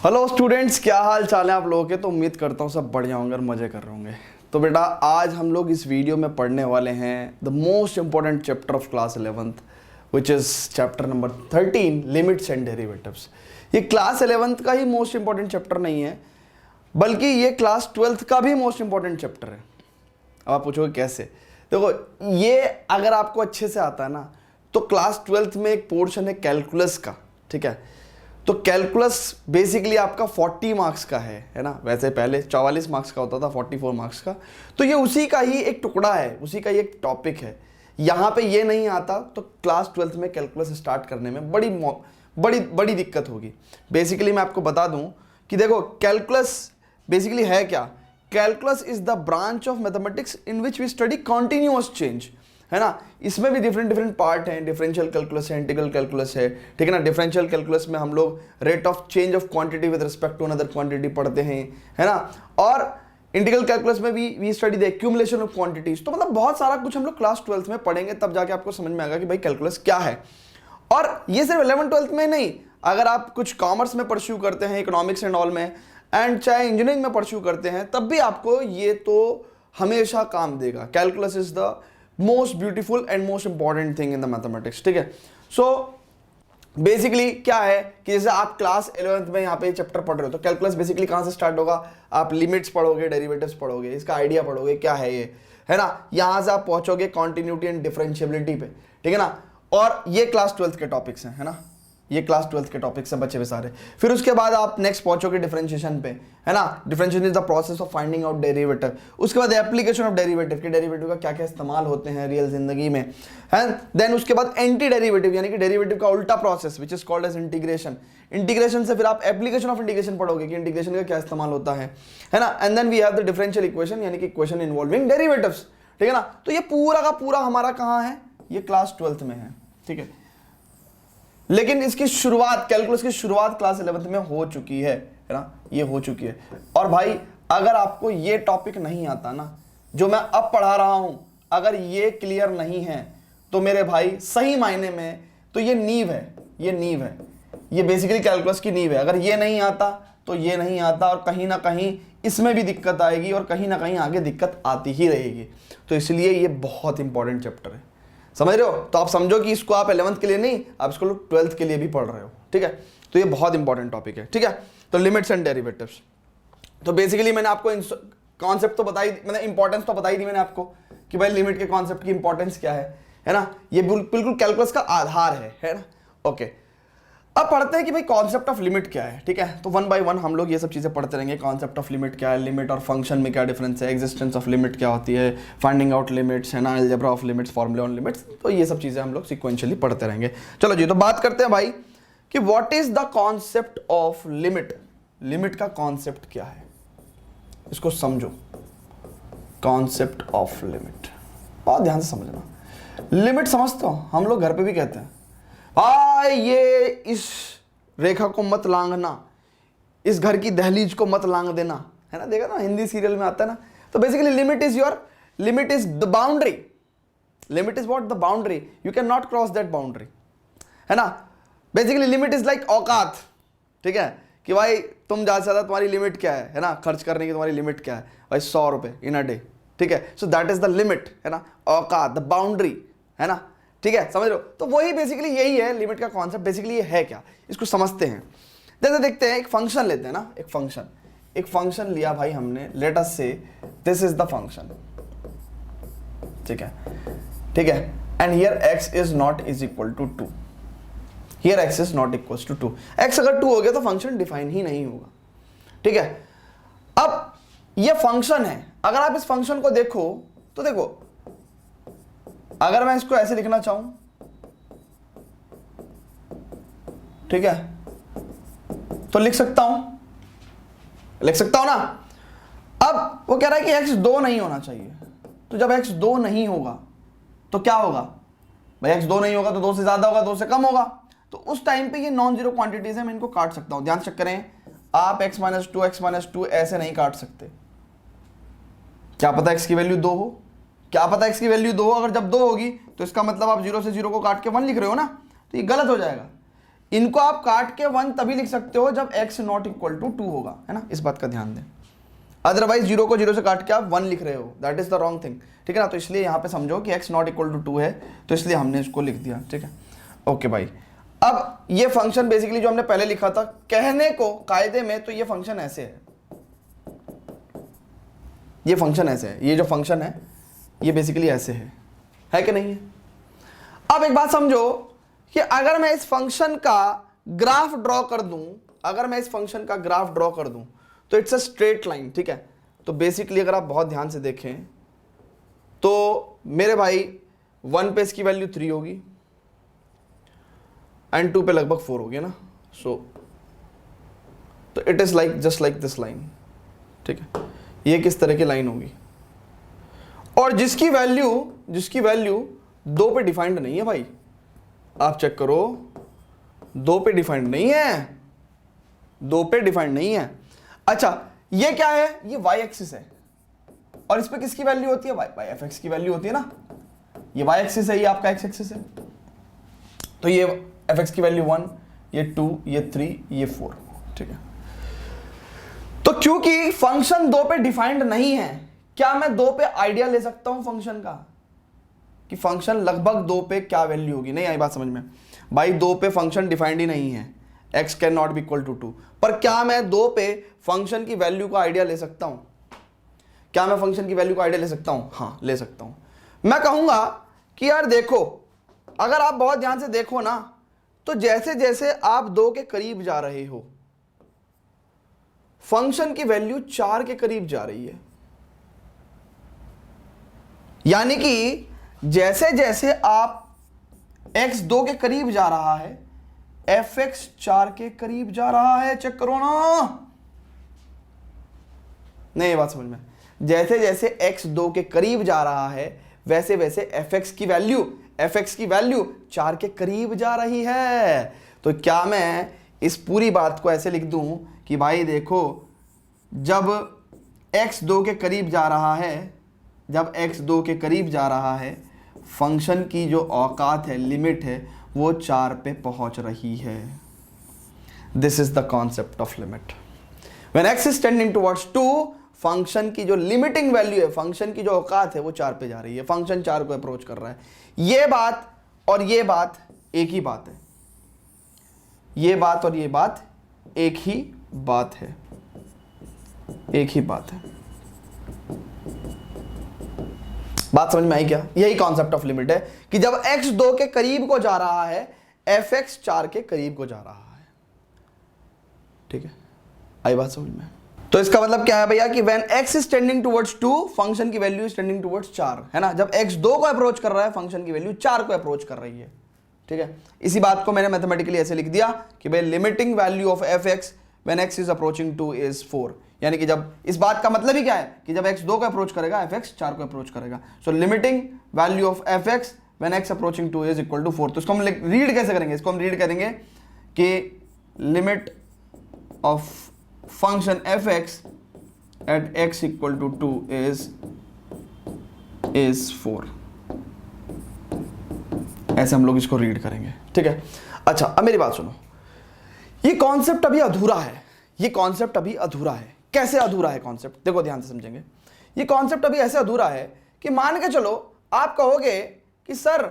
Hello students, क्या हाल चाल है आप लोगों के। तो उम्मीद करता हूँ सब बढ़िया होंगे और मज़े कर रहे होंगे। तो बेटा आज हम लोग इस वीडियो में पढ़ने वाले हैं the most important chapter of class 11th which is chapter number 13 limits and derivatives. ये क्लास 11th का ही मोस्ट इंपॉर्टेंट चैप्टर नहीं है, बल्कि ये क्लास 12th का भी मोस्ट इंपॉर्टेंट चैप्टर है। अब आप पूछोगे कैसे। देखो, ये अगर आपको अच्छे से आता है ना, तो क्लास 12th में एक पोर्शन है कैलकुलस का, ठीक है। तो कैलकुलस बेसिकली आपका 40 मार्क्स का है ना। वैसे पहले 44 मार्क्स का होता था, 44 मार्क्स का। तो ये उसी का ही एक टुकड़ा है, उसी का ही एक टॉपिक है। यहाँ पे ये नहीं आता तो क्लास 12th में कैलकुलस स्टार्ट करने में बड़ी दिक्कत होगी। बेसिकली मैं आपको बता दूं कि देखो, कैलकुलस बेसिकली है क्या। Calculus is the branch of mathematics in which we study continuous change, है ना। इसमें भी डिफरेंट पार्ट हैं। डिफरेंशियल कैलकुलस है, इंटीग्रल कैलकुलस है, ठीक है ना। डिफरेंशियल कैलकुलस में हम लोग rate of change of quantity with respect to another quantity पढ़ते हैं, है ना। और इंटीग्रल कैलकुलस में भी we study the accumulation of quantities. तो मतलब बहुत सारा कुछ हम लोग क्लास 12th में पढ़ेंगे, तब जाके आपको समझ में आएगा कि भाई कैलकुलस क्या है। और ये सिर्फ 11th-12th में नहीं, अगर आप कुछ कॉमर्स में परस्यू करते हैं, इकोनॉमिक्स एंड ऑल में, एंड चाहे इंजीनियरिंग में परस्यू करते हैं, तब भी आपको ये तो हमेशा काम देगा। Calculus is the most beautiful and most important thing in the mathematics, ठीक है। सो बेसिकली क्या है कि जैसे आप क्लास 11th में यहाँ पे चैप्टर पढ़ रहे हो, तो कैलकुलस बेसिकली कहाँ से स्टार्ट होगा। आप लिमिट्स पढ़ोगे, डेरिवेटिव्स पढ़ोगे, इसका आइडिया पढ़ोगे क्या है ये, है ना। यहाँ से आप पहुंचोगे कॉन्टिन्यूटी एंड डिफरेंशियबिलिटी पे, ठीक है ना। और ये क्लास 12th के टॉपिक्स हैं, है ना। ये क्लास 12th के टॉपिक्स हैं बच्चे भी सारे। फिर उसके बाद आप नेक्स्ट पहुंचोगे डिफरेंशिएशन पे, है ना। Differentiation is the process of finding out derivative. उसके बाद एप्लीकेशन ऑफ डेरिवेटिव, के डेरिवेटिव का क्या क्या इस्तेमाल होते हैं रियल जिंदगी में, है। देन उसके बाद एंटी डेरिवेटिव, यानी कि डेरिवेटिव का उल्टा process which is called as integration. Integration से फिर आप एप्लीकेशन ऑफ इंटीग्रेशन पढ़ोगे कि इंटीग्रेशन का क्या इस्तेमाल होता है ना। And then we have the differential equation, यानी कि इक्वेशन इन्वॉल्विंग डेरिवेटिव्स, ठीक है ना। तो ये पूरा का पूरा हमारा कहाँ है, ये क्लास 12th में है, ठीक है। लेकिन इसकी शुरुआत, कैलकुलस की शुरुआत क्लास 11th में हो चुकी है ना, ये हो चुकी है। और भाई अगर आपको ये टॉपिक नहीं आता ना, जो मैं अब पढ़ा रहा हूं, अगर ये क्लियर नहीं है, तो मेरे भाई सही मायने में तो ये नींव है, ये नींव है, ये बेसिकली कैलकुलस की नींव है। अगर ये नहीं आता तो ये नहीं आता, और कहीं ना कहीं इसमें भी दिक्कत आएगी, और कहीं ना कहीं आगे दिक्कत आती ही रहेगी। तो इसलिए ये बहुत इंपॉर्टेंट चैप्टर है, समझ रहे हो। तो आप समझो कि इसको आप 11th के लिए नहीं, आप इसको 12th के लिए भी पढ़ रहे हो, ठीक है। तो ये बहुत इंपॉर्टेंट टॉपिक है, ठीक है। तो लिमिट्स एंड डेरिवेटिव्स, तो बेसिकली मैंने आपको कॉन्सेप्ट तो बताई, मैंने इंपॉर्टेंस तो बताई दी मैंने आपको कि भाई लिमिट के कॉन्सेप्ट की इंपॉर्टेंस क्या है ना। ये बिल्कुल कैलकुलस का आधार है ना। ओके, अब पढ़ते हैं कि भाई कॉन्सेप्ट ऑफ लिमिट क्या है, ठीक है। तो वन बाय वन हम लोग ये सब चीज़ें पढ़ते रहेंगे। कॉन्सेप्ट ऑफ लिमिट क्या है, लिमिट और फंक्शन में क्या डिफरेंस है, एग्जिस्टेंस ऑफ लिमिट क्या होती है, फाइंडिंग आउट लिमिट्स, है ना, algebra of limits, formula on limits. तो ये सब चीज़ें हम लोग सिक्वेंशियली पढ़ते रहेंगे। चलो जी, तो बात करते हैं भाई कि what is the concept of limit. Limit का कॉन्सेप्ट क्या है, इसको समझो। कॉन्सेप्ट ऑफ लिमिट बहुत ध्यान से समझना। लिमिट समझते हो, हम लोग घर पे भी कहते हैं भाई ये इस रेखा को मत लांघना, इस घर की दहलीज को मत लांघ देना, है ना। देखा ना, हिंदी सीरियल में आता है ना। तो basically limit is the boundary. Limit is what, the boundary, you can not cross that boundary, है ना। बेसिकली लिमिट इज लाइक औकात, ठीक है। कि भाई तुम ज्यादा से ज्यादा तुम्हारी लिमिट क्या है ना, खर्च करने की तुम्हारी लिमिट क्या है भाई, 100 रुपए इन अ डे, ठीक है। So that is the limit, है ना, औकात, द बाउंड्री, है ना, ठीक है। समझ रहे हो। तो वही बेसिकली यही है लिमिट का कॉन्सेप्ट। बेसिकली ये है क्या, इसको समझते हैं। जैसे देखते हैं, एक फंक्शन लेते हैं ना, एक फंक्शन लिया भाई हमने, लेट अस से दिस इज द फंक्शन, ठीक है। And here x is not is equal to 2, here x is not equal to 2। x अगर 2 हो गया तो फंक्शन डिफाइन ही नहीं होगा, ठीक है। अब ये फंक्शन है, अगर आप इस फंक्शन को देखो तो देखो, अगर मैं इसको ऐसे लिखना चाहूं, ठीक है, तो लिख सकता हूं ना। अब वो कह रहा है कि x 2 नहीं होना चाहिए। तो जब x 2 नहीं होगा तो क्या होगा भाई, x 2 नहीं होगा तो 2 से ज्यादा होगा, 2 से कम होगा। तो उस टाइम पे ये नॉन जीरो क्वांटिटीज है, मैं इनको काट सकता हूं। ध्यान चेक करें, आप x-2 ऐसे नहीं काट सकते। क्या पता x की वैल्यू 2 हो, क्या पता x की वैल्यू 2 हो। अगर जब 2 होगी तो इसका मतलब आप 0 से 0 को काट के 1 लिख रहे हो ना, तो ये गलत हो जाएगा। इनको आप काट के 1 तभी लिख सकते हो जब x नॉट इक्वल टू 2 होगा, है ना, इस बात का ध्यान दें। अदरवाइज 0 को 0 से काट के आप 1 लिख रहे हो, that is the wrong thing, ठीक है ना। तो इसलिए यहाँ पे समझो कि x नॉट इक्वल टू 2 है, तो इसलिए हमने इसको लिख दिया, ठीक है। ओके भाई, अब ये फंक्शन बेसिकली जो हमने पहले लिखा था, कहने को कायदे में तो ये फंक्शन ऐसे है, ये फंक्शन ऐसे है, ये जो फंक्शन है ये बेसिकली ऐसे है कि नहीं है। अब एक बात समझो कि अगर मैं इस फंक्शन का ग्राफ ड्रॉ कर दूं, अगर मैं इस फंक्शन का ग्राफ ड्रॉ कर दूं तो इट्स अ स्ट्रेट लाइन, ठीक है। तो बेसिकली अगर आप बहुत ध्यान से देखें तो मेरे भाई 1 पे इसकी वैल्यू 3 होगी एंड 2 पे लगभग 4 होगी ना। सो तो it is like just like this line, ठीक है। ये किस तरह की लाइन होगी और जिसकी वैल्यू 2 पे डिफाइंड नहीं है भाई, आप चेक करो 2 पे डिफाइंड नहीं है, 2 पे डिफाइंड नहीं है। अच्छा ये क्या है, ये y एक्सिस है और इस पे किसकी वैल्यू होती है, y fx की वैल्यू होती है ना। ये y एक्सिस है, ये आपका x एक्सिस है, तो ये fx की वैल्यू 1, ये 2, ये 3, ये 4, ठीक है। तो क्योंकि फंक्शन 2 पे डिफाइंड नहीं है, क्या मैं 2 पे आइडिया ले सकता हूं फंक्शन का कि फंक्शन लगभग 2 पे क्या वैल्यू होगी? नहीं आई बात समझ में भाई, 2 पे फंक्शन डिफाइंड ही नहीं है, x can not be equal to 2। पर क्या मैं 2 पे फंक्शन की वैल्यू का आइडिया ले सकता हूं? क्या मैं फंक्शन की वैल्यू का आइडिया ले सकता हूं? हाँ ले सकता हूं। मैं कहूंगा कि यार देखो, अगर आप बहुत ध्यान से देखो ना, तो जैसे जैसे आप 2 के करीब जा रहे हो फंक्शन की वैल्यू 4 के करीब जा रही है। यानी कि जैसे जैसे आप x 2 के करीब जा रहा है fx 4 के करीब जा रहा है। चेक करो ना, नहीं ये बात समझ में, जैसे जैसे x 2 के करीब जा रहा है वैसे वैसे fx की वैल्यू 4 के करीब जा रही है। तो क्या मैं इस पूरी बात को ऐसे लिख दूं कि भाई देखो, जब x 2 के करीब जा रहा है, जब x 2 के करीब जा रहा है फंक्शन की जो औकात है, लिमिट है, वो 4 पे पहुंच रही है। This is the concept of limit. When x is tending towards 2, function की जो लिमिटिंग वैल्यू है, फंक्शन की जो औकात है, वो 4 पे जा रही है, फंक्शन 4 को अप्रोच कर रहा है। ये बात और ये बात एक ही बात है, ये बात और ये बात एक ही बात है, एक ही बात है। बात समझ में आई क्या? यही कॉन्सेप्ट ऑफ लिमिट है कि जब x 2 के करीब को जा रहा है fx 4 के करीब को जा रहा है, ठीक है। आई बात समझ में? तो इसका मतलब क्या है भैया कि when x is tending towards 2, function की वैल्यू इज टेंडिंग टुवर्ड्स 4, है ना। जब x 2 को अप्रोच कर रहा है फंक्शन की वैल्यू 4 को अप्रोच कर रही है, ठीक है। इसी बात को मैंने मैथमेटिकली ऐसे लिख दिया कि भाई limiting value of fx when x is approaching 2 is 4। यानी कि जब, इस बात का मतलब ही क्या है कि जब x 2 को अप्रोच करेगा fx 4 को अप्रोच करेगा। So limiting value of fx when x approaching 2 is equal to 4। तो इसको हम रीड कैसे करेंगे? इसको हम रीड करेंगे कि limit of function fx at x equal to 2 is 4। ऐसे हम लोग इसको रीड करेंगे, ठीक है। अच्छा अब मेरी बात सुनो, ये कॉन्सेप्ट अभी अधूरा है, ये कॉन्सेप्ट अभी अधूरा है। कैसे अधूरा है कॉन्सेप्ट? देखो ध्यान से समझेंगे। ये कॉन्सेप्ट अभी ऐसे अधूरा है कि मान के चलो आप कहोगे कि सर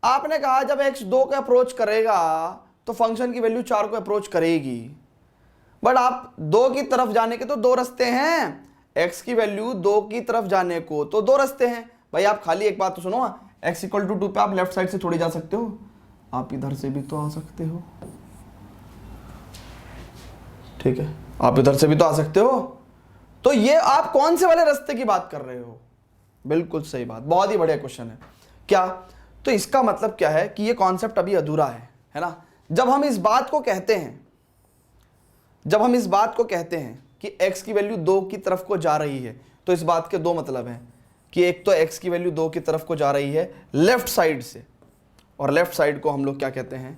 आपने कहा जब x 2 को अप्रोच करेगा तो फंक्शन की वैल्यू 4 को अप्रोच करेगी, बट आप 2 की तरफ जाने के तो 2 रास्ते हैं, x की वैल्यू 2 की तरफ जाने को तो 2 रास्ते हैं। भाई आप खाली एक बात तो सुनो, x इक्वल टू 2 पे आप लेफ्ट साइड से थोड़ी जा सकते हो, आप इधर से भी तो आ सकते हो, ठीक है, आप इधर से भी तो आ सकते हो। तो ये आप कौन से वाले रास्ते की बात कर रहे हो? बिल्कुल सही बात, बहुत ही बढ़िया क्वेश्चन है। क्या? तो इसका मतलब क्या है कि ये कॉन्सेप्ट अभी अधूरा है ना। जब हम इस बात को कहते हैं, जब हम इस बात को कहते हैं कि x की वैल्यू 2 की तरफ को जा रही है, तो इस बात के 2 मतलब हैं कि एक तो x की वैल्यू 2 की तरफ को जा रही है लेफ्ट साइड से, और लेफ्ट साइड को हम लोग क्या कहते हैं,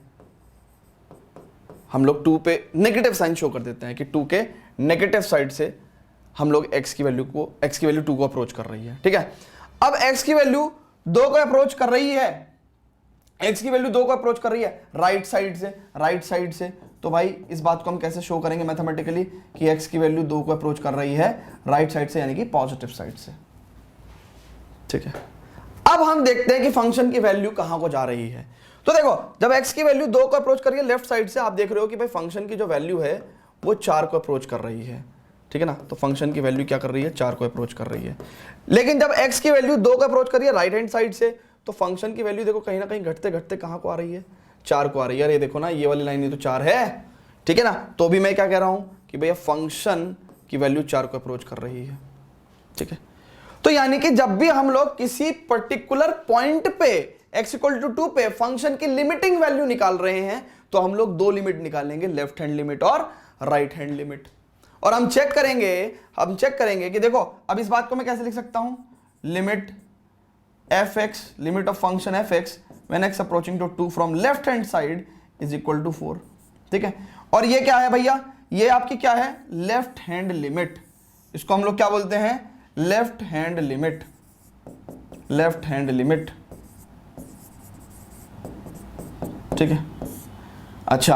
हम लोग 2 पे नेगेटिव साइन शो कर देते हैं कि 2 के नेगेटिव साइड से हम लोग x की वैल्यू 2 को अप्रोच कर रही है, ठीक है। अब x की वैल्यू 2 को अप्रोच कर रही है, x की वैल्यू 2 को अप्रोच कर रही है राइट साइड से, तो भाई इस बात को हम कैसे शो करेंगे मैथमेटिकली कि x की वैल्यू 2 को अप्रोच कर रही है राइट साइड से, यानी कि पॉजिटिव साइड से। ठीक है, अब हम देखते हैं कि फंक्शन की वैल्यू कहां को जा रही है। तो देखो, जब x की वैल्यू 2 को अप्रोच कर रही है लेफ्ट साइड से, आप देख रहे हो कि भाई फंक्शन की जो वैल्यू है वो 4 को अप्रोच कर रही है। ठीक है ना, तो फंक्शन की वैल्यू क्या कर रही है, 4 को अप्रोच कर रही है। लेकिन जब x की वैल्यू 2 को अप्रोच कर रही है राइट हैंड साइड से, तो फंक्शन की वैल्यू देखो कहीं ना कहीं घटते घटते कहां को आ रही है, 4 को आ रही है। अरे देखो ना, ये वाली लाइन ये तो 4 है। ठीक है ना, तो भी मैं क्या कह रहा हूं कि भैया फंक्शन की वैल्यू 4 को अप्रोच कर रही है। ठीक है, तो यानी कि जब भी हम लोग किसी पर्टिकुलर पॉइंट पे x इक्वल टू 2 पे फंक्शन की लिमिटिंग वैल्यू निकाल रहे हैं, तो हम लोग 2 लिमिट निकालेंगे, लेफ्ट हैंड लिमिट और राइट हैंड लिमिट। और हम चेक करेंगे कि देखो, अब इस बात को मैं कैसे लिख सकता हूं, limit fx, limit of function fx when x approaching to 2 from left hand side is equal to 4। ठीक है, और ये क्या है भैया, ये आपकी क्या है, लेफ्ट हैंड लिमिट। इसको हम लोग क्या बोलते हैं, left hand limit, left hand limit. ठीक है, अच्छा,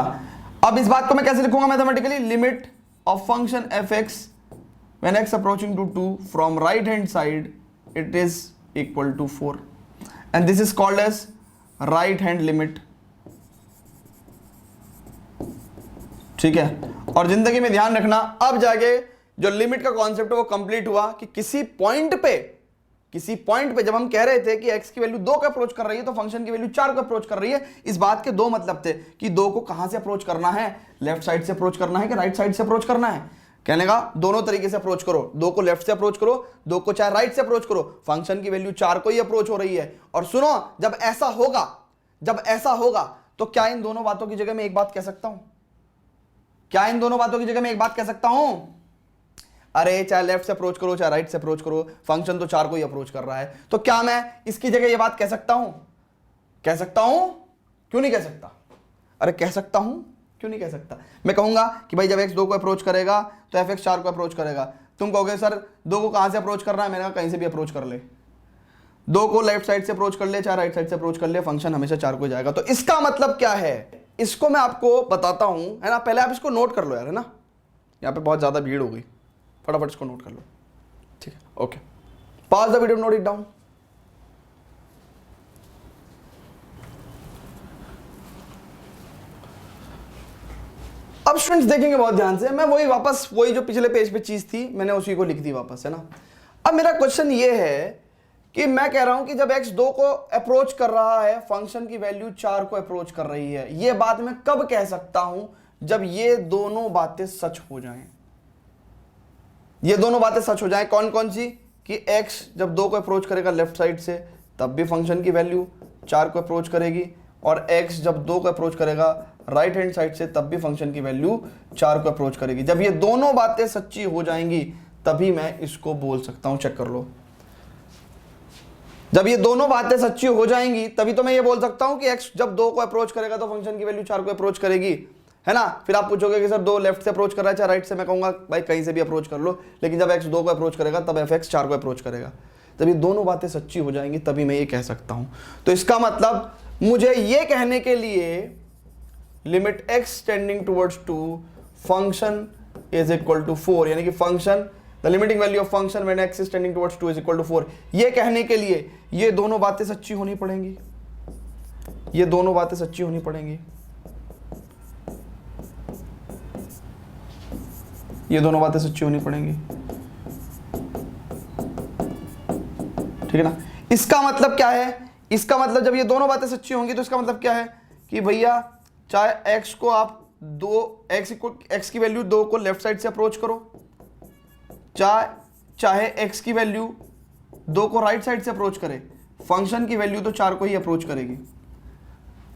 अब इस बात को मैं कैसे लिखूंगा mathematically, limit of function fx when x approaching to 2 from right hand side it is equal to 4 and this is called as right hand limit. ठीक है, और जिंदगी में ध्यान रखना, अब जाके जो लिमिट का कॉन्सेप्ट है वो कंप्लीट हुआ कि किसी पॉइंट पे जब हम कह रहे थे कि x की वैल्यू 2 को अप्रोच कर रही है तो फंक्शन की वैल्यू 4 को अप्रोच कर रही है, इस बात के 2 मतलब थे कि 2 को कहां से अप्रोच करना है, लेफ्ट साइड से अप्रोच करना है कि राइट साइड से अप्रोच करना है। कहने का दोनों तरीके से अप्रोच करो, 2 को लेफ्ट से अप्रोच करो, 2 को चाहे राइट से अप्रोच करो, फंक्शन की वैल्यू 4 को ही अप्रोच हो रही है। और सुनो, जब ऐसा होगा तो क्या इन दोनों बातों की जगह मैं एक बात कह सकता हूं, अरे चाहे लेफ्ट से अप्रोच करो चाहे राइट से अप्रोच करो, फंक्शन तो 4 को ही अप्रोच कर रहा है, तो क्या मैं इसकी जगह ये बात कह सकता हूं? क्यों नहीं कह सकता? अरे कह सकता हूं, क्यों नहीं कह सकता? मैं कहूंगा कि भाई जब x 2 को अप्रोच करेगा तो fx 4 को अप्रोच करेगा। तुम कहोगे सर 2 को कहां से अप्रोच करना है? मैंने कहा कहीं से भी अप्रोच कर ले, 2 को लेफ्ट साइड से अप्रोच कर ले चाहे राइट साइड से अप्रोच कर ले, फंक्शन हमेशा 4 को जाएगा। तो इसका मतलब क्या है, इसको मैं आपको बताता हूं, है ना। पहले आप इसको नोट कर लो यार, है ना, यहाँ पे बहुत ज्यादा भीड़ हो गई, फटाफट इसको नोट कर लो। ठीक है, okay, pause the video, note it down. अब स्टूडेंट्स देखेंगे बहुत ध्यान से, मैं वही जो पिछले पेज पे चीज थी मैंने उसी को लिख दी वापस, है ना। अब मेरा क्वेश्चन ये है कि मैं कह रहा हूं कि जब x 2 को अप्रोच कर रहा है, फंक्शन की वैल्यू 4 को अप्रोच कर रही है, ये बात मैं कब कह सकता हूं? जब ये दोनों बातें सच हो जाएं। ये दोनों बातें सच हो जाएं, कौन कौन सी? कि x जब 2 को अप्रोच करेगा लेफ्ट साइड से तब भी फंक्शन की वैल्यू 4 को अप्रोच करेगी, और x जब 2 को अप्रोच करेगा राइट हैंड साइड से तब भी फंक्शन की वैल्यू 4 को अप्रोच करेगी। जब ये दोनों बातें सच्ची हो जाएंगी तभी मैं इसको बोल सकता हूं, चेक कर लो। जब ये दोनों बातें सच्ची हो जाएंगी तभी तो मैं ये बोल सकता हूं कि x जब 2 को अप्रोच करेगा तो फंक्शन की वैल्यू 4 को अप्रोच करेगी, है ना। फिर आप पूछोगे कि सर 2 लेफ्ट से अप्रोच कर रहा है चाहे राइट से, मैं कहूंगा भाई कहीं से भी अप्रोच कर लो, लेकिन जब x 2 को अप्रोच करेगा तब fx 4 को अप्रोच करेगा। जब ये दोनों बातें सच्ची हो जाएंगी तभी मैं ये कह सकता हूं। तो इसका मतलब मुझे ये कहने के लिए limit x tending towards 2 function is equal to 4, यानी कि function the limiting value of function when x is tending towards 2 is equal to 4, ये कहने के लिए ये दोनों बातें सच्ची होनी पड़ेंगी, ये दोनों बातें सच्ची होनी पड़ेंगी, ये दोनों बातें सच्ची होनी पड़ेंगी। ठीक है ना। इसका मतलब क्या है? इसका मतलब जब ये दोनों बातें सच्ची होंगी तो इसका मतलब क्या है कि भैया चाहे x को आप x की वैल्यू 2 को लेफ्ट साइड से अप्रोच करो, चाहे x की वैल्यू 2 को राइट साइड से अप्रोच करे, फंक्शन की वैल्यू तो 4 को ही अप्रोच करेगी।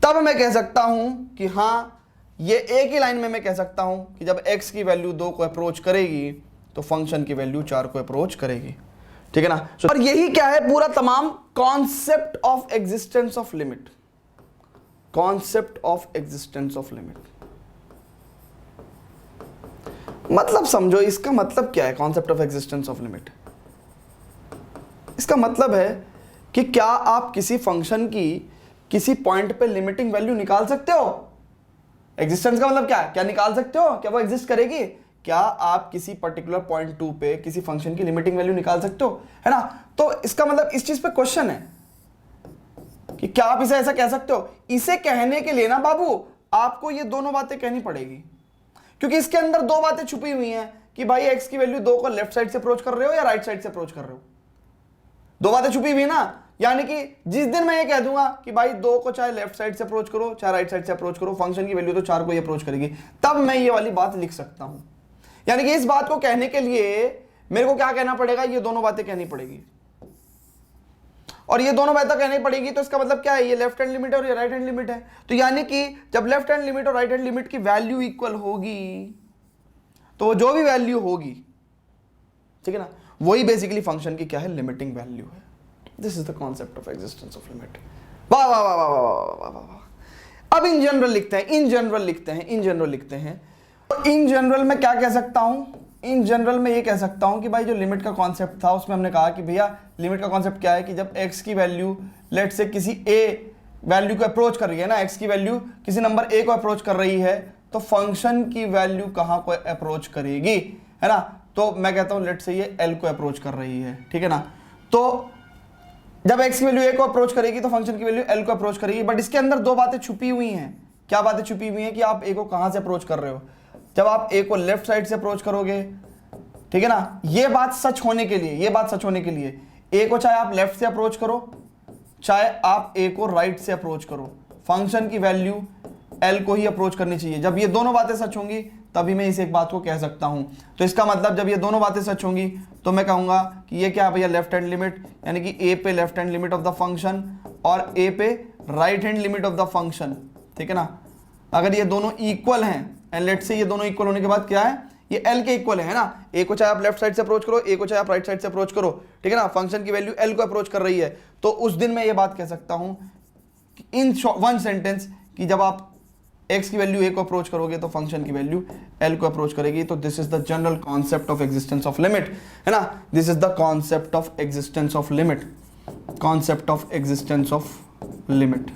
तब मैं कह सकता हूं कि हाँ, ये एक ही लाइन में मैं कह सकता हूं कि जब x की वैल्यू 2 को अप्रोच करेगी तो फंक्शन की वैल्यू 4 को अप्रोच करेगी। ठीक है ना। और यही क्या है पूरा तमाम concept of existence of limit, concept of existence of limit. मतलब समझो, इसका मतलब क्या है concept of existence of limit? इसका मतलब है कि क्या आप किसी फंक्शन की किसी पॉइंट पे लिमिटिंग वैल्यू निकाल सकते हो? एग्जिस्टेंस का मतलब क्या है? क्या निकाल सकते हो? क्या वो एग्जिस्ट करेगी? क्या आप किसी पर्टिकुलर पॉइंट 2 पे किसी फंक्शन की लिमिटिंग वैल्यू निकाल सकते हो? है ना? तो इसका मतलब इस चीज पे क्वेश्चन है कि क्या आप इसे ऐसा कह सकते हो? इसे कहने के लिए ना बाबू आपको ये दोनों बातें कहनी पड़ेगी, क्योंकि इसके अंदर दो बातें छुपी हुई हैं कि भाई एक्स की वैल्यू 2 को लेफ्ट साइड से अप्रोच कर रहे हो या राइट साइड से अप्रोच कर रहे हो। दो बातें छुपी हुई ना, यानी कि जिस दिन मैं ये कह दूंगा कि भाई 2 को चाहे लेफ्ट साइड से अप्रोच करो चाहे राइट साइड से अप्रोच करो, फंक्शन की वैल्यू तो 4 को ही अप्रोच करेगी, तब मैं ये वाली बात लिख सकता हूं। यानी कि इस बात को कहने के लिए मेरे को क्या कहना पड़ेगा? ये दोनों बातें कहनी पड़ेगी, और ये दोनों बातें कहनी पड़ेगी। तो इसका मतलब क्या है? ये लेफ्ट हैंड लिमिट है और ये राइट हैंड लिमिट है। तो यानी कि जब लेफ्ट हैंड लिमिट और राइट हैंड लिमिट की वैल्यू इक्वल होगी तो वो जो भी वैल्यू होगी, ठीक है ना, वही बेसिकली फंक्शन की क्या है? लिमिटिंग वैल्यू है। This is the concept of existence of limit. वाह वाह वाह वाह वाह वाह वाह वाह। अब इन जनरल लिखते हैं, इन जनरल लिखते हैं, इन जनरल लिखते हैं। तो इन जनरल में क्या कह सकता हूं? इन जनरल में ये कह सकता हूं कि भाई जो लिमिट का कॉन्सेप्ट था उसमें हमने कहा कि भैया लिमिट का कॉन्सेप्ट क्या है कि जब x की वैल्यू लेट से किसी a वैल्यू को अप्रोच कर रही है ना, x की वैल्यू किसी नंबर a को अप्रोच कर रही है, तो फंक्शन की वैल्यू कहां को अप्रोच करेगी, है ना? तो मैं कहता हूं लेट से ये l को अप्रोच कर रही है, ठीक है ना। तो जब x की वैल्यू a को अप्रोच करेगी तो फंक्शन की वैल्यू l को अप्रोच करेगी। बट इसके अंदर दो बातें छुपी हुई हैं। क्या बातें छुपी हुई हैं? कि आप a को कहां से अप्रोच कर रहे हो। जब आप a को लेफ्ट साइड से अप्रोच करोगे, ठीक है ना, ये बात सच होने के लिए, ये बात सच होने के लिए a को चाहे आप लेफ्ट से अप्रोच करो चाहे आप a को राइट से अप्रोच करो, फंक्शन की वैल्यू l को ही अप्रोच करनी चाहिए। जब ये दोनों बातें सच होंगी तभी मैं इस एक बात को कह सकता हूं। तो इसका मतलब जब ये दोनों बातें सच होंगी तो मैं कहूंगा कि ये क्या है भैया? लेफ्ट हैंड लिमिट, यानी कि a पे left hand limit of the function और a पे right hand limit of the function, ठीक है ना। अगर ये दोनों इक्वल हैं, एंड लेट से ये दोनों इक्वल होने के बाद क्या है? ये l के इक्वल है ना। a को चाहे आप लेफ्ट साइड से अप्रोच करो, a को चाहे आप राइट साइड से अप्रोच करो, ठीक है ना, फंक्शन की वैल्यू l को अप्रोच कर रही है। तो उस दिन मैं ये बात कह सकता हूं इन वन सेंटेंस कि जब आप x की वैल्यू a को अप्रोच करोगे तो फंक्शन की वैल्यू l को अप्रोच करेगी। तो this is the general concept of existence of limit, है ना। This is the concept of existence of limit, concept of existence of limit,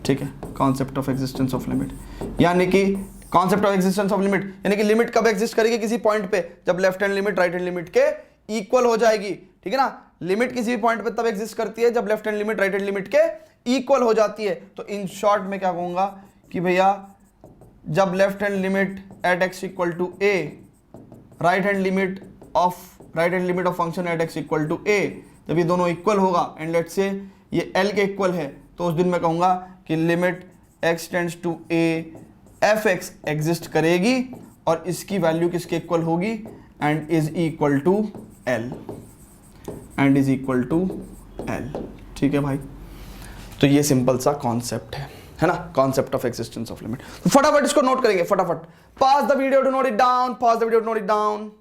ठीक है, concept of existence of limit. यानी कि concept of existence of limit यानी कि limit कब exist करेगी? किसी पॉइंट पे जब left hand limit right hand limit के इक्वल हो जाएगी, ठीक है ना। लिमिट किसी भी पॉइंट पे तब एग्जिस्ट करती है जब left hand limit right hand limit के इक्वल हो जाती है। तो इन शॉर्ट में क्या कहूंगा कि भैया जब left hand limit at x equal to a, right hand limit of function at x equal to a, जब ये दोनों इक्वल होगा एंड लेट्स से ये l के इक्वल है, तो उस दिन मैं कहूंगा कि limit x tends to a fx exist करेगी और इसकी वैल्यू किसके इक्वल होगी? And is equal to l, and is equal to l, ठीक है भाई। तो ये सिंपल सा कॉन्सेप्ट है ना, concept of existence of limit. तो फटाफट इसको नोट करेंगे, फटाफट pause the video to note it down, pause the video to note it down,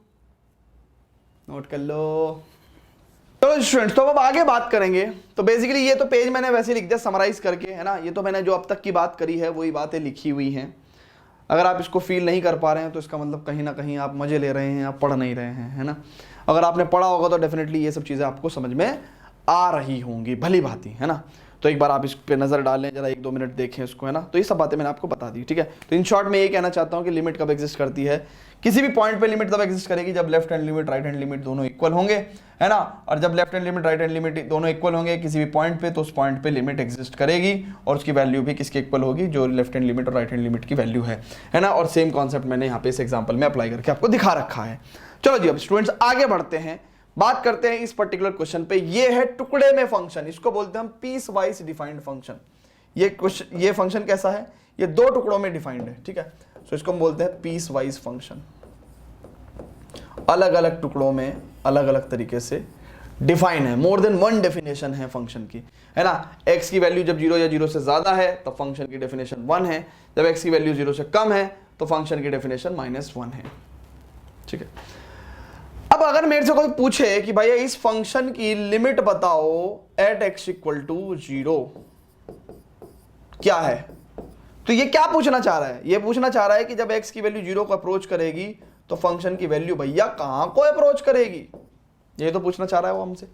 note कर लो। तो स्टूडेंट्स तो अब आगे बात करेंगे। तो बेसिकली ये तो पेज मैंने वैसे लिख दिया समराइज करके, है ना। ये तो मैंने जो अब तक की बात करी है वही बातें लिखी हुई हैं। अगर आप इसको फील नहीं कर पा रहे हैं तो इसका मतलब कहीं ना कहीं आप मजे ले रहे हैं, आप पढ़ नहीं रहे हैं, है ना। अगर आपने पढ़ा होगा तो डेफिनेटली ये सब चीज़ें आपको समझ में आ रही होंगी भली भांति, है ना। तो एक बार आप इस पे नज़र डालें, जरा 1-2 मिनट देखें इसको, है ना। तो ये सब बातें मैंने आपको बता दी, ठीक है। तो इन शॉर्ट में ये कहना चाहता हूँ कि लिमिट कब एग्जिस्ट करती है? किसी भी पॉइंट पे लिमिट तब एग्जिस्ट करेगी जब left hand limit right hand limit दोनों इक्वल होंगे, है ना। और जब left hand limit right hand limit दोनों इक्वल होंगे किसी भी पॉइंट पे, तो उस पॉइंट पे लिमिट एग्जिस्ट करेगी और उसकी वैल्यू भी किसके इक्वल होगी? जो लेफ्ट हैंड लिमिट और राइट हैंड लिमिट की वैल्यू है ना। और सेम कॉन्सेप्ट मैंने यहाँ पे इस एग्जाम्पल में अप्लाई करके आपको दिखा रखा है। चलो जी, अब स्टूडेंट्स आगे बढ़ते हैं, बात करते हैं इस पर्टिकुलर क्वेश्चन पे। ये है टुकड़े में फंक्शन, इसको बोलते हैं हम पीस वाइज डिफाइंड फंक्शन। ये फंक्शन कैसा है? ये 2 टुकड़ों में डिफाइंड है, ठीक है। सो इसको हम बोलते हैं पीस वाइज फंक्शन। अलग अलग टुकड़ों में अलग अलग तरीके से डिफाइन है, मोर देन वन डेफिनेशन है फंक्शन की, है ना। x की वैल्यू जब 0 या 0 से ज्यादा है तो फंक्शन की डेफिनेशन 1 है, जब x की वैल्यू 0 से कम है तो फंक्शन की डेफिनेशन -1 है, ठीक है। अब अगर मेरे से कोई पूछे कि भैया इस फंक्शन की लिमिट बताओ एट x इक्वल टू 0 क्या है, तो ये क्या पूछना चाह रहा है? ये पूछना चाह रहा है कि जब x की वैल्यू 0 को अप्रोच करेगी तो फंक्शन की वैल्यू भैया कहां को अप्रोच करेगी, ये तो पूछना चाह रहा है वो हमसे।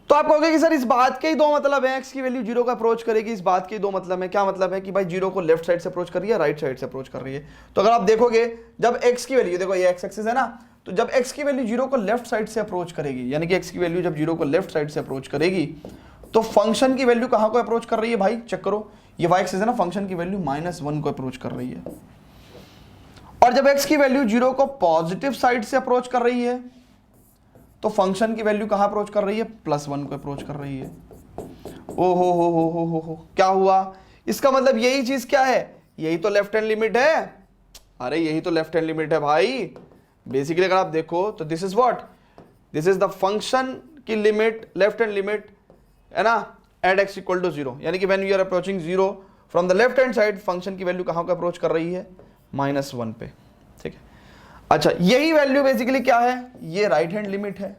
तो आप कहोगे कि सर इस बात के ही दो मतलब है, एक्स की वैल्यू जीरो को अप्रोच करेगी, इस बात के दो मतलब है। क्या मतलब है कि भाई जीरो को लेफ्ट साइड से अप्रोच कर रही है, राइट साइड से अप्रोच कर रही है। तो अगर आप देखोगे जब एक्स की वैल्यू, देखो ये एक्स एक्सिस है ना, तो जब एक्स की वैल्यू जीरो को लेफ्ट साइड से अप्रोच करेगी, यानी कि एक्स की वैल्यू जब जीरो को लेफ्ट साइड से अप्रोच करेगी, तो फंक्शन की वैल्यू कहां को अप्रोच कर रही है भाई, चेक करो, ये वाई एक्सिस है ना, फंक्शन की वैल्यू -1 को अप्रोच कर रही है। और जब एक्स की वैल्यू जीरो को पॉजिटिव साइड से अप्रोच कर रही है, तो फंक्शन की वैल्यू कहां अप्रोच कर रही है, +1 को अप्रोच कर रही है। ओ हो, क्या हुआ, इसका मतलब यही चीज क्या है, यही तो लेफ्ट हैंड लिमिट है। अरे यही तो लेफ्ट हैंड लिमिट है भाई। बेसिकली अगर आप देखो तो this is what, this is the function की लिमिट, लेफ्ट हैंड लिमिट है ना, एट x इक्वल टू 0, यानी कि when we are approaching 0 from the left hand side, function की वैल्यू कहां को अप्रोच कर रही है, -1 पे। ठीक है, अच्छा यही वैल्यू बेसिकली क्या है, ये राइट हैंड लिमिट है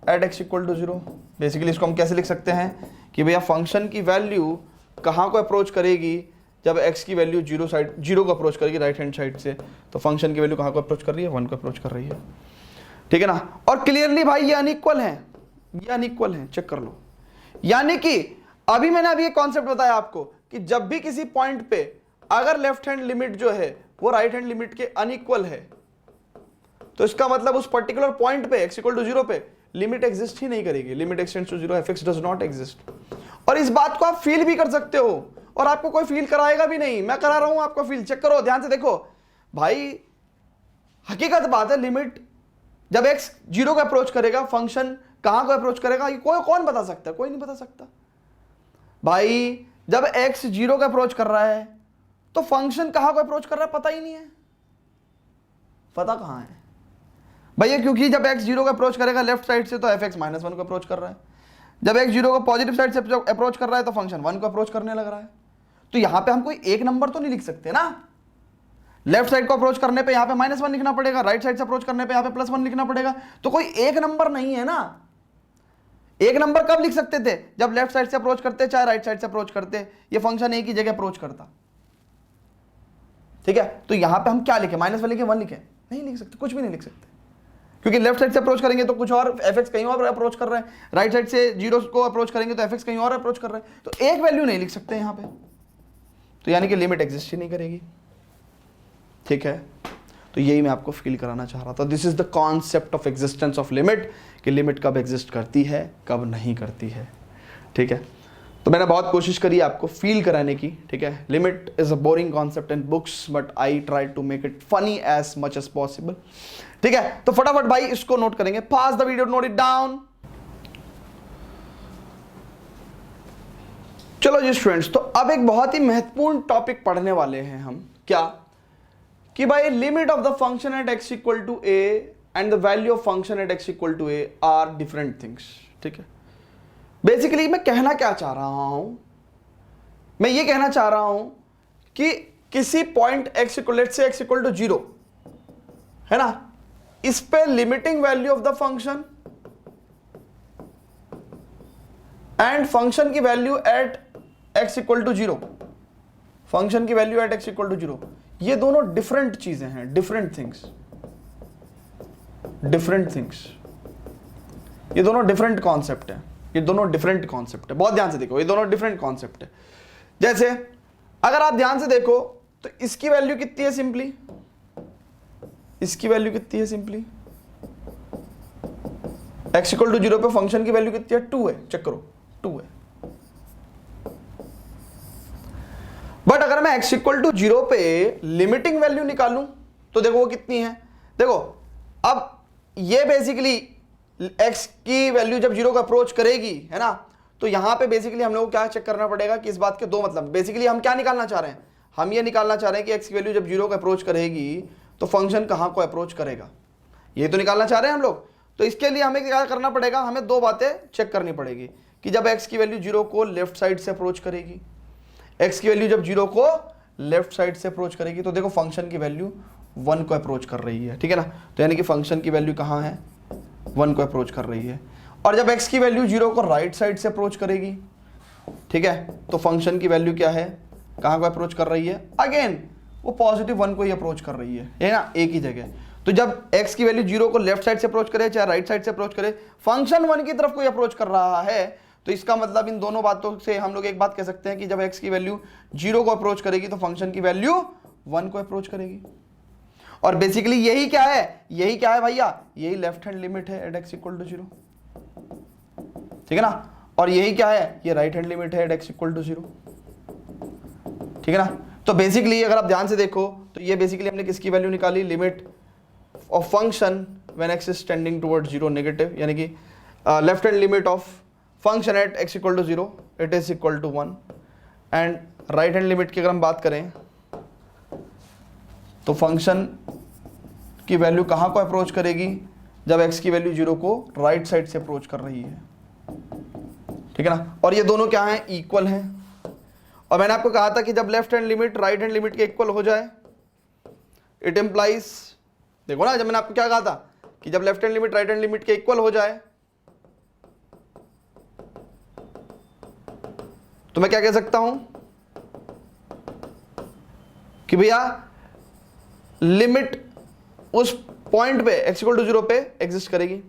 at x equal to 0। Basically इसको हम कैसे लिख सकते हैं कि भैया फंक्शन की वैल्यू कहां को अप्रोच करेगी, जब x की वैल्यू जीरो को अप्रोच करेगी राइट हैंड साइड से, तो फंक्शन की वैल्यू कहां को अप्रोच कर रही है, 1 को अप्रोच कर रही है। ठीक है ना, और क्लियरली भाई ये अनइक्वल है, ये अनइक्वल है, चेक कर लो। यानी कि अभी मैंने अभी एक कॉन्सेप्ट बताया आपको कि जब भी किसी पॉइंट पे अगर लेफ्ट हैंड लिमिट जो है वो राइट हैंड लिमिट के अनइक्वल है, तो इसका मतलब उस पर्टिकुलर पॉइंट पे x इक्वल टू 0 पे लिमिट एग्जिस्ट ही नहीं करेगी, limit extends to 0, fx does not exist. और इस बात को आप फील भी कर सकते हो, और आपको कोई फील कराएगा भी नहीं, मैं करा रहा हूं आपको फील। चेक करो, ध्यान से देखो भाई, हकीकत बात है, लिमिट जब x 0 को अप्रोच करेगा, फंक्शन कहां को अप्रोच करेगा, ये कौन बता सकता है, कोई नहीं बता सकता भाई। जब x 0 को अप्रोच कर रहा है तो फंक्शन कहां को अप्रोच कर रहा है पता ही नहीं है, पता कहां है भैया, क्योंकि जब x 0 को अप्रोच करेगा लेफ्ट साइड से तो fx -1 को अप्रोच कर रहा है, जब x 0 को पॉजिटिव साइड से अप्रोच कर रहा है तो फंक्शन 1 को अप्रोच करने लग रहा है। तो यहां पे हम कोई एक नंबर तो नहीं लिख सकते ना, लेफ्ट साइड को अप्रोच करने पे यहां पे -1 लिखना पड़ेगा, राइट साइड से अप्रोच करने पे यहां पे +1 लिखना पड़ेगा, तो कोई एक नंबर नहीं है ना। एक नंबर कब लिख सकते थे, जब लेफ्ट साइड से अप्रोच करते चाहे राइट साइड से अप्रोच करते, ये फंक्शन एक ही जगह अप्रोच करता। ठीक है, तो यहां पे हम क्या लिखे, -1 लिखे, 1 लिखे, नहीं लिख सकते, कुछ भी नहीं लिख सकते, क्योंकि लेफ्ट साइड से अप्रोच करेंगे तो कुछ और, fx कहीं और अप्रोच कर रहा है, राइट साइड से 0 को अप्रोच करेंगे तो fx कहीं और अप्रोच कर रहा है, तो एक वैल्यू नहीं लिख सकते यहां पे, तो यानी कि लिमिट एग्जिस्ट ही नहीं करेगी। ठीक है, तो यही मैं आपको फील कराना चाह रहा था। This is the concept of existence of limit, कि लिमिट कब एग्जिस्ट करती है कब नहीं करती है। ठीक है, तो मैंने बहुत कोशिश करी आपको फील कराने की। ठीक है, limit is a boring concept in books, but I try to make it funny as much as possible. ठीक है, तो फटाफट भाई इसको नोट करेंगे, pause the video, note it down. चलो जी स्टूडेंट्स, तो अब एक बहुत ही महत्वपूर्ण टॉपिक पढ़ने वाले हैं हम, क्या कि भाई limit of the function at x equal to a and the value of function at x equal to a are different things. ठीक है, बेसिकली मैं कहना क्या चाह रहा हूं, मैं ये कहना चाह रहा हूं कि किसी point x equal, let's say x equal to 0 है ना, इस पे limiting value of the function and function की value at x equal to 0, function की value at x equal to 0, ये दोनों डिफरेंट चीजें हैं, डिफरेंट थिंग्स, ये दोनों डिफरेंट कॉन्सेप्ट है, ये दोनों डिफरेंट कॉन्सेप्ट है। बहुत ध्यान से देखो, ये दोनों डिफरेंट कॉन्सेप्ट है। जैसे अगर आप ध्यान से देखो तो इसकी वैल्यू कितनी है, सिंपली इसकी वैल्यू कितनी है, सिंपली x इक्वल टू 0 पे फंक्शन की वैल्यू कितनी है, 2 है, चेक करो 2 है। बट अगर मैं x इक्वल टू 0 पे लिमिटिंग वैल्यू निकालूं तो देखो वो कितनी है, देखो अब ये बेसिकली x की वैल्यू जब 0 को अप्रोच करेगी है ना, तो यहां पे बेसिकली हम लोग को क्या चेक करना पड़ेगा कि इस बात के दो मतलब, बेसिकली हम क्या निकालना चाह रहे हैं, हम ये निकालना चाह रहे हैं कि x की वैल्यू जब 0 को अप्रोच करेगी तो फंक्शन कहां को अप्रोच करेगा, ये तो निकालना चाह रहे हैं हम लोग। तो इसके लिए हमें क्या करना पड़ेगा, हमें दो बातें चेक करनी पड़ेगी कि जब x की वैल्यू 0 को लेफ्ट साइड से अप्रोच करेगी, x की वैल्यू जब 0 को लेफ्ट साइड से अप्रोच करेगी तो देखो फंक्शन की वैल्यू 1 को अप्रोच कर रही है। ठीक है ना, तो यानी कि फंक्शन की वैल्यू कहां है, 1 को अप्रोच कर रही है। और जब x की वैल्यू 0 को राइट साइड से अप्रोच करेगी, ठीक है, तो फंक्शन की वैल्यू क्या है, कहां को अप्रोच कर रही है, अगेन वो +1 को ही अप्रोच कर रही है ना, एक ही जगह। तो जब x की वैल्यू 0 को लेफ्ट साइड से अप्रोच करे चाहे राइट साइड से अप्रोच करे, फंक्शन 1 की तरफ कोई अप्रोच कर रहा है, तो इसका मतलब इन दोनों बातों से हम लोग एक बात कह सकते हैं कि जब x की वैल्यू 0 को अप्रोच करेगी तो फंक्शन की वैल्यू 1 को अप्रोच करेगी। और बेसिकली यही क्या है भैया, यही लेफ्ट हैंड लिमिट है एट x इक्वल टू 0, ठीक है ना। और यही क्या है, ये राइट हैंड लिमिट है एट x इक्वल टू 0, ठीक है ना। तो बेसिकली अगर आप ध्यान से देखो तो ये बेसिकली हमने किसकी वैल्यू निकाली, limit of function when x is tending towards 0 negative, यानी कि left hand limit of function at x equal to 0 it is equal to 1। And right hand limit की अगर हम बात करें तो फंक्शन की वैल्यू कहाँ को अप्रोच करेगी, जब x की वैल्यू 0 को राइट साइड से अप्रोच कर रही है, ठीक है ना। और ये दोनों क्या हैं, इक्वल हैं। और मैंने आपको कहा था कि जब left hand limit right hand limit के इक्वल हो जाए, इट एम्प्लाइज, देखो ना, जब मैंने आपको क्या कहा था कि जब left hand limit right hand limit के इक्वल हो जाए तो मैं क्या कह सकता हूं कि भैया लिमिट उस पॉइंट पे x इक्वल टू 0 पे एग्जिस्ट करेगी।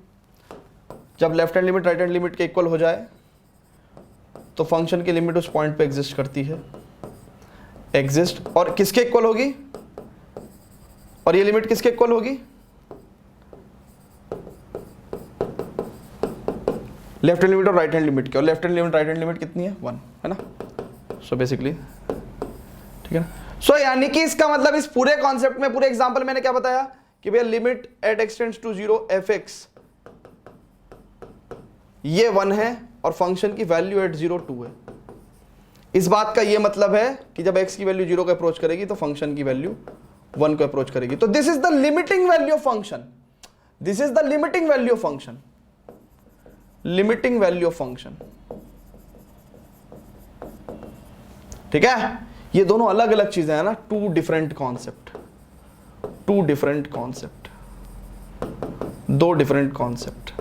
जब left hand limit right hand limit के इक्वल हो जाए तो फंक्शन की लिमिट उस पॉइंट पे एग्जिस्ट करती है, एग्जिस्ट, और किसके इक्वल होगी, और ये लिमिट किसके इक्वल होगी, लेफ्ट हैंड लिमिट और राइट हैंड लिमिट के। और left hand limit right hand limit कितनी है, 1, है ना। सो बेसिकली, ठीक है ना। सो यानी कि इसका मतलब इस पूरे कॉन्सेप्ट में, पूरे एग्जांपल मैंने क्या बताया कि भैया limit at x tends to 0 fx ये 1 है और फंक्शन की वैल्यू एट 0 2 है। इस बात का ये मतलब है कि जब x की वैल्यू 0 को अप्रोच करेगी तो फंक्शन की वैल्यू 1 को अप्रोच करेगी। तो this is the limiting value of function, this is the limiting value of function, limiting value of function, ठीक है। ये दोनों अलग अलग चीजें हैं ना, two different concept, two different concept, दो डिफरेंट कॉन्सेप्ट,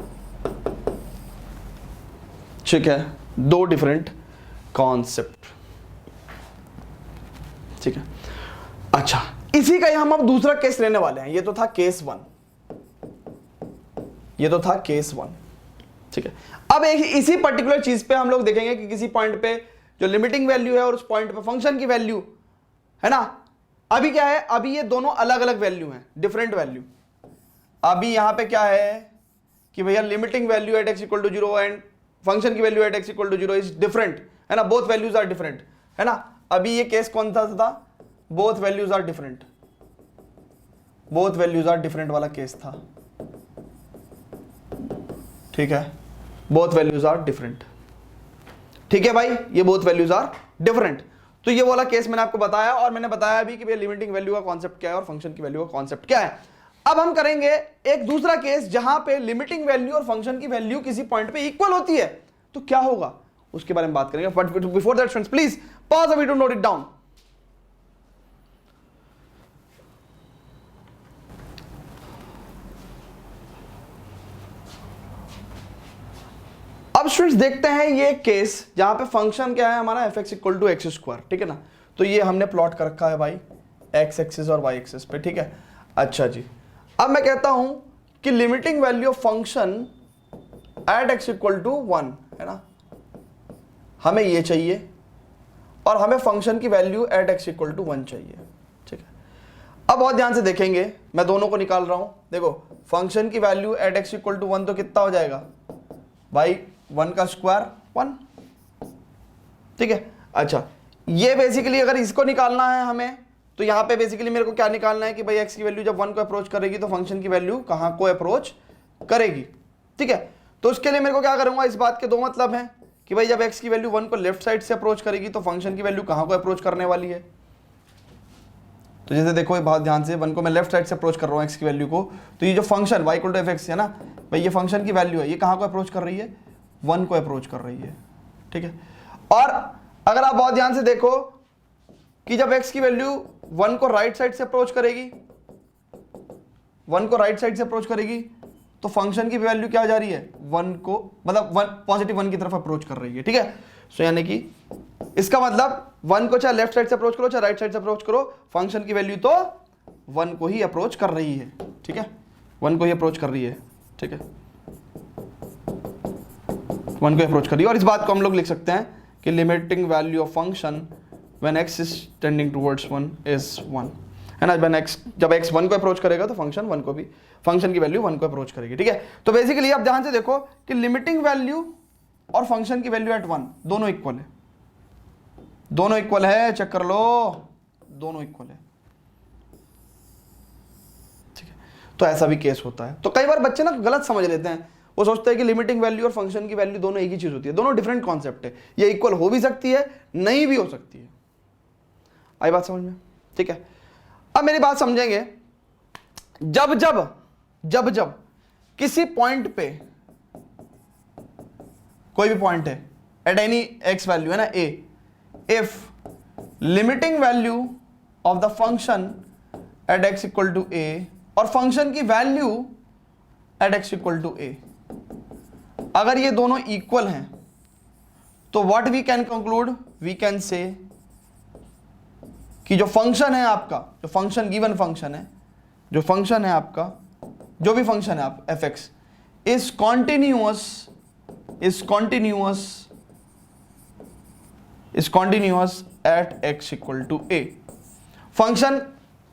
ठीक है, दो डिफरेंट कॉन्सेप्ट, ठीक है। अच्छा, इसी का हम अब दूसरा केस लेने वाले हैं। ये तो था केस 1, ये तो था केस 1, ठीक है। अब इसी पर्टिकुलर चीज पे हम लोग देखेंगे कि किसी पॉइंट पे जो लिमिटिंग वैल्यू है और उस पॉइंट पे फंक्शन की वैल्यू है ना, अभी क्या है, अभी ये दोनों अलग अलग वैल्यू हैं, डिफरेंट वैल्यू। अभी यहां पे क्या है कि भैया limiting value at x equal to 0 and function की value at x equal to 0 is different, है ना, बोथ वैल्यूज आर डिफरेंट, है ना। अभी ये केस कौन सा था, both values are different, both values are different वाला केस था, ठीक है, बोथ वैल्यूज आर डिफरेंट, ठीक है भाई, ये बोथ वैल्यूज आर डिफरेंट। तो ये वाला केस मैंने आपको बताया, और मैंने बताया भी कि लिमिटिंग वैल्यू का कॉन्सेप्ट क्या है और फंक्शन की वैल्यू का कॉन्सेप्ट क्या है। अब हम करेंगे एक दूसरा केस जहां पे लिमिटिंग वैल्यू और फंक्शन की वैल्यू किसी पॉइंट पे इक्वल होती है, तो क्या होगा उसके बारे में बात करेंगे। But before that friends, please pause the video, note it down. अब स्टूडेंट्स देखते हैं ये केस जहां पे फंक्शन क्या है हमारा f(x) equal to X square, ठीक है ना। तो ये हमने प्लॉट कर रखा है भाई x एक्सिस और y एक्सिस पे, ठीक है। अच्छा जी, अब मैं कहता हूं कि limiting value of function at x equal to 1, है ना, हमें ये चाहिए, और हमें फंक्शन की value at x equal to 1 चाहिए, ठीक है। अब बहुत ध्यान से देखेंगे, मैं दोनों को निकाल रहा हूं। देखो, फंक्शन की value at x equal to 1 तो कितना हो जाएगा भाई, 1 का स्क्वायर 1, ठीक है। अच्छा, ये बेसिकली अगर इसको निकालना है हमें, तो यहां पे बेसिकली मेरे को क्या निकालना है कि भाई x की वैल्यू जब 1 को अप्रोच करेगी तो फंक्शन की वैल्यू कहां को अप्रोच करेगी, ठीक है। तो उसके लिए मेरे को क्या करूंगा, इस बात के दो मतलब हैं कि भाई जब x की वैल्यू 1 को लेफ्ट साइड से अप्रोच करेगी तो फंक्शन की वैल्यू कहां को अप्रोच करने वाली है। तो जैसे देखो, बहुत ध्यान से, 1 को मैं लेफ्ट साइड से अप्रोच कर रहा हूं x की वैल्यू को, तो ये जो function y equal to fx है ना भाई, ये फंक्शन की वैल्यू है, ये कहां को अप्रोच कर रही है, 1 को अप्रोच कर रही है, ठीक है। और अगर आप बहुत ध्यान से देखो कि जब x की वैल्यू 1 को राइट साइड से अप्रोच करेगी, 1 को राइट साइड से अप्रोच करेगी, तो फंक्शन की वैल्यू क्या जा रही है, 1 को, मतलब 1 पॉजिटिव 1 की तरफ अप्रोच कर रही है, ठीक है। सो यानी कि इसका मतलब 1 को चाहे लेफ्ट साइड से अप्रोच करो चाहे राइट साइड से अप्रोच करो, फंक्शन की वैल्यू तो 1 को ही अप्रोच कर रही है, ठीक है, 1 को ही अप्रोच कर रही है, ठीक है, 1 को अप्रोच कर रही है। और इस बात को हम लोग लिख सकते हैं कि limiting value of function when x is tending towards 1 is 1, है ना। जब x 1 को अप्रोच करेगा तो फंक्शन 1 को भी, फंक्शन की वैल्यू 1 को अप्रोच करेगी, ठीक है। तो बेसिकली आप ध्यान से देखो कि लिमिटिंग वैल्यू और फंक्शन की वैल्यू एट 1 दोनों इक्वल है, दोनों इक्वल है, चेक कर लो, दोनों इक्वल है, ठीक है। तो ऐसा भी केस होता है। तो कई बार बच्चे ना गलत समझ लेते हैं, वो सोचते हैं कि लिमिटिंग वैल्यू और फंक्शन की वैल्यू दोनों एक ही चीज होती है, दोनों डिफरेंट कॉन्सेप्ट है, ये इक्वल हो भी सकती है, नहीं भी हो सकती है। आई बात समझ में, ठीक है। अब मेरी बात समझेंगे, जब जब किसी पॉइंट पे, कोई भी पॉइंट है एट एनी एक्स वैल्यू, है ना, a, if limiting value of the function at x equal to a और फंक्शन की value at x equal to a, अगर ये दोनों इक्वल हैं तो what we can conclude, we can say कि जो फंक्शन है आपका, जो फंक्शन गिवन फंक्शन है, जो फंक्शन है आपका, जो भी फंक्शन है आप f x, is continuous at x equal to a. Function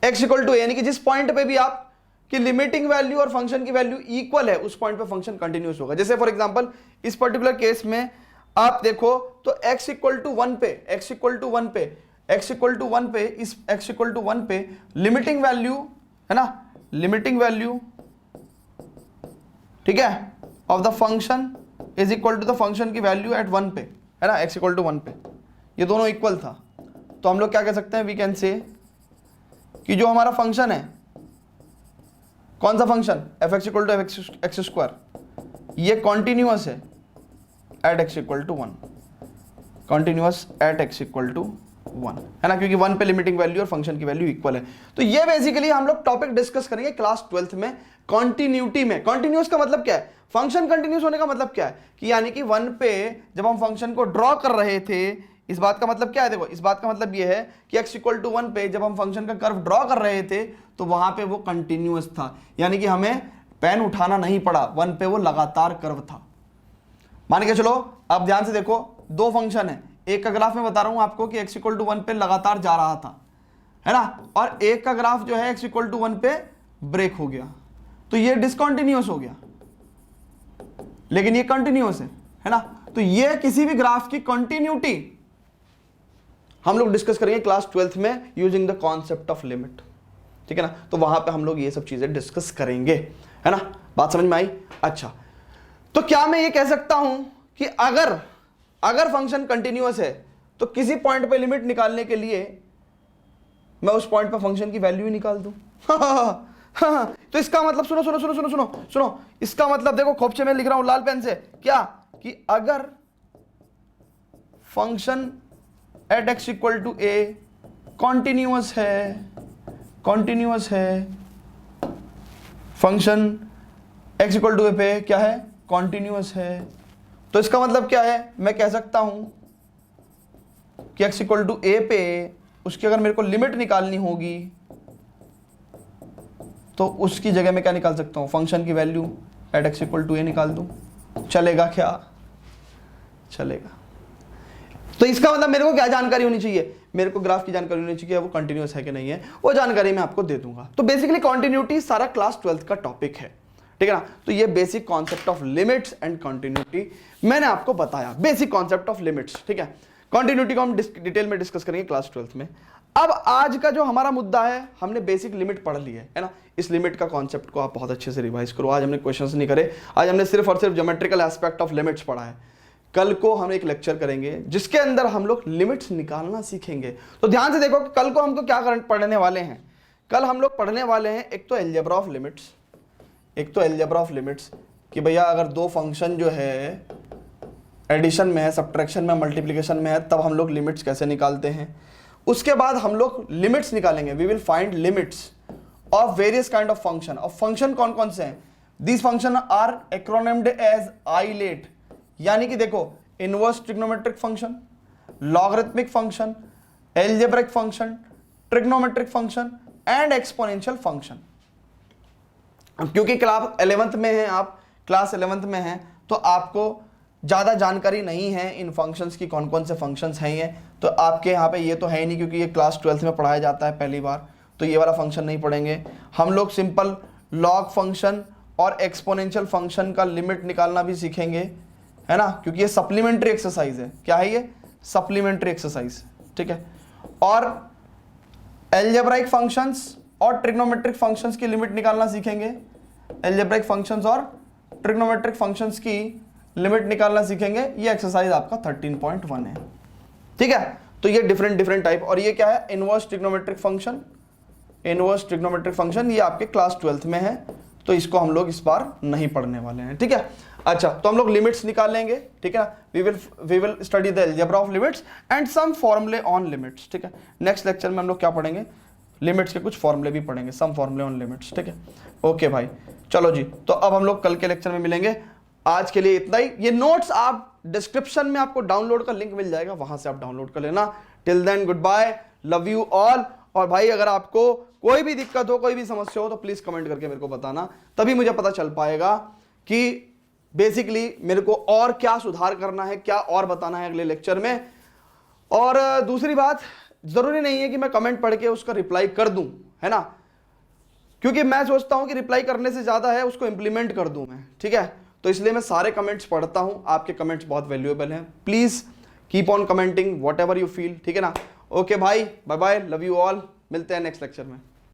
x equal to a यानी कि जिस पॉइंट पे भी आप कि लिमिटिंग वैल्यू और फंक्शन की वैल्यू इक्वल है, उस पॉइंट पे फंक्शन कंटिन्यूअस होगा। जैसे फॉर एग्जांपल इस पर्टिकुलर केस में आप देखो तो x इक्वल टू 1 पे, x इक्वल टू 1 पे, x इक्वल टू 1 पे, इस x इक्वल टू 1 पे लिमिटिंग वैल्यू, है ना, लिमिटिंग वैल्यू, ठीक है, of the function is equal to the function की वैल्यू एट 1 पे, है ना, x इक्वल टू 1 पे, ये दोनों इक्वल था। तो हम लोग क्या कह सकते हैं, वी कैन से कि जो हमारा फंक्शन है, कौन सा function, F X equal to X square, ये कॉन्टिन्यूअस है at x equal to 1, continuous at x equal to 1, है ना, क्योंकि 1 पे लिमिटिंग वैल्यू और फंक्शन की वैल्यू इक्वल है। तो ये बेसिकली हम लोग टॉपिक डिस्कस करेंगे क्लास 12th में कॉन्टिन्यूटी में। कॉन्टिन्यूअस का मतलब क्या है, फंक्शन कंटिन्यूअस होने का मतलब क्या है कि यानी कि 1 पे जब हम फंक्शन को ड्रॉ कर रहे थे, इस बात का मतलब क्या है, देखो इस बात का मतलब ये है कि x इक्वल टू 1 पे जब हम फंक्शन का कर्व ड्रॉ कर रहे थे तो वहां पे वो कंटिन्यूअस था, यानी कि हमें पेन उठाना नहीं पड़ा, 1 पे वो लगातार कर्व था। मान के चलो, अब ध्यान से देखो, दो फंक्शन है, एक का ग्राफ मैं बता रहा हूं आपको कि x इक्वल टू 1 पे लगातार जा रहा था, है ना, और एक का ग्राफ जो है x इक्वल टू 1 पे ब्रेक हो गया, तो ये डिसकंटिन्यूअस हो गया, लेकिन ये कंटिन्यूअस है ना। तो ये किसी भी ग्राफ की कंटिन्यूटी हम लोग डिस्कस करेंगे क्लास 12th में using the concept of limit, ठीक है ना। तो वहां पे हम लोग ये सब चीजें डिस्कस करेंगे, है ना, बात समझ में आई। अच्छा, तो क्या मैं ये कह सकता हूं कि अगर फंक्शन कंटिन्यूअस है तो किसी पॉइंट पे लिमिट निकालने के लिए मैं उस पॉइंट पे फंक्शन की वैल्यू ही निकाल दूं? तो इसका मतलब सुनो सुनो सुनो सुनो सुनो सुनो, इसका मतलब देखो, खोपचे में लिख रहा हूं लाल पेन से, क्या कि अगर function at x equal to a continuous है, function x equal to a पे क्या है, कॉन्टिन्यूअस है, तो इसका मतलब क्या है, मैं कह सकता हूं कि एक्स इक्वल टू ए पे उसकी अगर मेरे को लिमिट निकालनी होगी तो उसकी जगह में क्या निकाल सकता हूं, फंक्शन की value at x equal to a निकाल दूं। चलेगा क्या? चलेगा। तो इसका मतलब मेरे को क्या जानकारी होनी चाहिए, मेरे को ग्राफ की जानकारी होनी चाहिए, वो कंटिन्यूअस है कि नहीं है, वो जानकारी मैं आपको दे दूंगा। तो बेसिकली कॉन्टिन्यूटी सारा क्लास 12th का टॉपिक है, ठीक है ना। तो ये basic concept of limits and continuity मैंने आपको बताया, बेसिक कॉन्सेप्ट ऑफ लिमिट्स, ठीक है। कंटिन्यूटी को हम डिटेल में डिस्कस करेंगे क्लास 12th में। अब आज का जो हमारा मुद्दा है, हमने बेसिक लिमिट पढ़ ली है ना। इस लिमिट का कॉन्सेप्ट को आप बहुत अच्छे से रिवाइज करो। आज हमने क्वेश्चंस नहीं करे, आज हमने सिर्फ और सिर्फ ज्योमेट्रिकल एस्पेक्ट ऑफ लिमिट्स पढ़ा है। कल को हम एक लेक्चर करेंगे जिसके अंदर हम लोग लिमिट्स निकालना सीखेंगे। तो ध्यान से देखो कि कल को हमको क्या पढ़ने वाले हैं। कल हम लोग पढ़ने वाले हैं एक तो अलजेब्रा ऑफ लिमिट्स, कि भैया अगर दो फंक्शन जो है एडिशन में है, सब्ट्रैक्शन में, मल्टीप्लिकेशन में है, तब हम लोग लिमिट्स कैसे निकालते हैं। उसके बाद हम लोग लिमिट्स निकालेंगे, we will find limits of various kind of function. और फंक्शन कौन कौन से हैं, these function are acronymed as ILATE, यानी कि देखो inverse trigonometric function, logarithmic function, algebraic function, trigonometric function and exponential function. क्योंकि क्लास 11th में हैं आप, क्लास 11th में हैं, तो आपको ज़्यादा जानकारी नहीं है इन फंक्शंस की, कौन कौन से फंक्शंस हैं ये, तो आपके यहाँ पे ये तो है ही नहीं, क्योंकि ये क्लास 12th में पढ़ाया जाता है पहली बार, तो ये वाला फंक्शन नहीं पढ़ेंगे हम लोग। सिंपल लॉग फंक्शन और एक्सपोनेंशियल फंक्शन का लिमिट निकालना भी सीखेंगे, है ना, क्योंकि ये सप्लीमेंट्री एक्सरसाइज है। क्या है ये? सप्लीमेंट्री एक्सरसाइज, ठीक है। और एल्जेब्राइक फंक्शंस और ट्रिग्नोमेट्रिक फंक्शंस की लिमिट निकालना सीखेंगे, एल्जेब्राइक फंक्शंस और ट्रिग्नोमेट्रिक फंक्शंस की लिमिट निकालना सीखेंगे। ये एक्सरसाइज आपका 13.1 है, ठीक है। तो ये डिफरेंट टाइप, और ये क्या है? Inverse trigonometric function, inverse trigonometric function, ये आपके क्लास 12th में है, तो इसको हम लोग इस बार नहीं पढ़ने वाले हैं, ठीक है। अच्छा, तो हम लोग लिमिट्स निकाल लेंगे, ठीक है। We will study the algebra of limits and some formulae on limits, ठीक है। नेक्स्ट लेक्चर में हम लोग क्या पढ़ेंगे? लिमिट्स के कुछ फॉर्मूले भी पढ़ेंगे, सम फॉर्मूले ऑन लिमिट्स, ठीक है। ओके भाई, चलो जी, तो अब हम लोग कल के लेक्चर में मिलेंगे। आज के लिए इतना ही। ये नोट्स आप डिस्क्रिप्शन में आपको डाउनलोड का लिंक मिल जाएगा, वहां से आप डाउनलोड कर लेना। Till then goodbye, love you all. और भाई अगर आपको कोई भी दिक्कत हो, कोई भी समस्या हो, तो प्लीज कमेंट करके मेरे को बताना, तभी मुझे पता चल पाएगा कि बेसिकली मेरे को और क्या सुधार करना है, क्या और बताना है अगले लेक्चर में। और दूसरी बात, जरूरी नहीं है कि मैं कमेंट पढ़ के उसका रिप्लाई कर दूं, है ना, क्योंकि मैं सोचता हूं कि रिप्लाई करने से ज्यादा है उसको इंप्लीमेंट कर दूं मैं, ठीक है। तो इसलिए मैं सारे कमेंट्स पढ़ता हूं, आपके कमेंट्स बहुत वैल्यूएबल हैं। Please keep on commenting whatever you feel, ठीक है ना। ओके भाई, bye bye, love you all, मिलते हैं नेक्स्ट लेक्चर में।